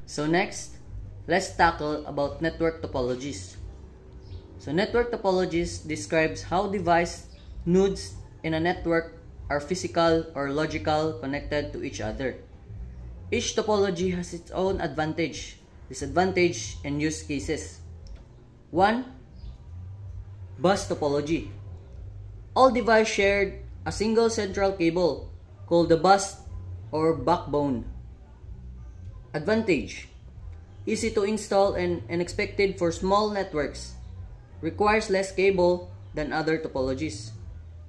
So next, let's tackle about network topologies. So network topologies describes how device nodes in a network are physical or logical connected to each other. Each topology has its own advantage, disadvantage, and use cases. 1. Bus topology. All devices shared a single central cable called the bus or backbone. Advantage: easy to install and expected for small networks. Requires less cable than other topologies.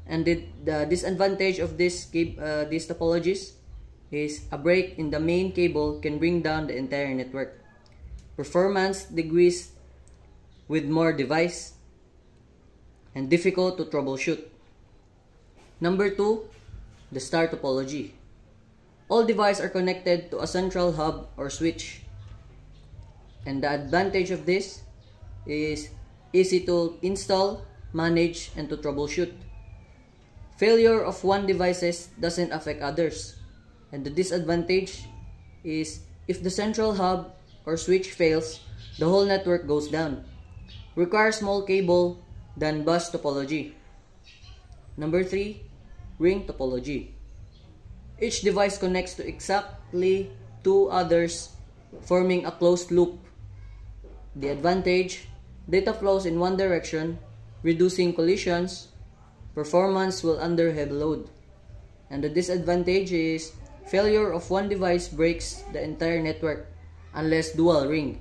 And the disadvantage of these topologies is a break in the main cable can bring down the entire network. Performance decrease with more device and difficult to troubleshoot. Number 2, the star topology. All devices are connected to a central hub or switch. And the advantage of this is easy to install, manage, and to troubleshoot. Failure of one device doesn't affect others. And the disadvantage is if the central hub or switch fails, the whole network goes down. Requires small cable than bus topology. Number 3, ring topology. Each device connects to exactly two others, forming a closed loop. The advantage: data flows in one direction, reducing collisions. Performance will under heavy load. And the disadvantage is failure of one device breaks the entire network unless dual ring.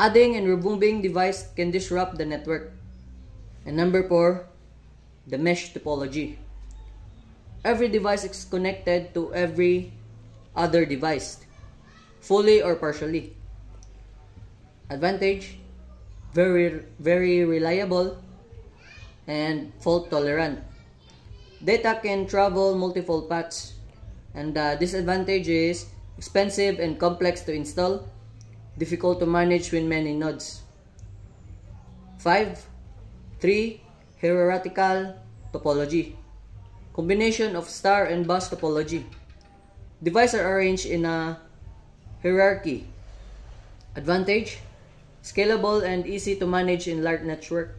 Adding and removing device can disrupt the network. And number 4, the mesh topology. Every device is connected to every other device, fully or partially. Advantage: very reliable and fault tolerant. Data can travel multiple paths. And the disadvantage is expensive and complex to install, difficult to manage with many nodes. 5. Hierarchical topology. Combination of star and bus topology. Devices are arranged in a hierarchy. Advantage: scalable and easy to manage in large network.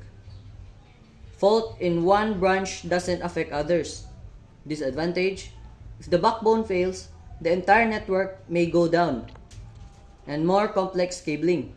Fault in one branch doesn't affect others. Disadvantage: if the backbone fails, the entire network may go down. And more complex cabling.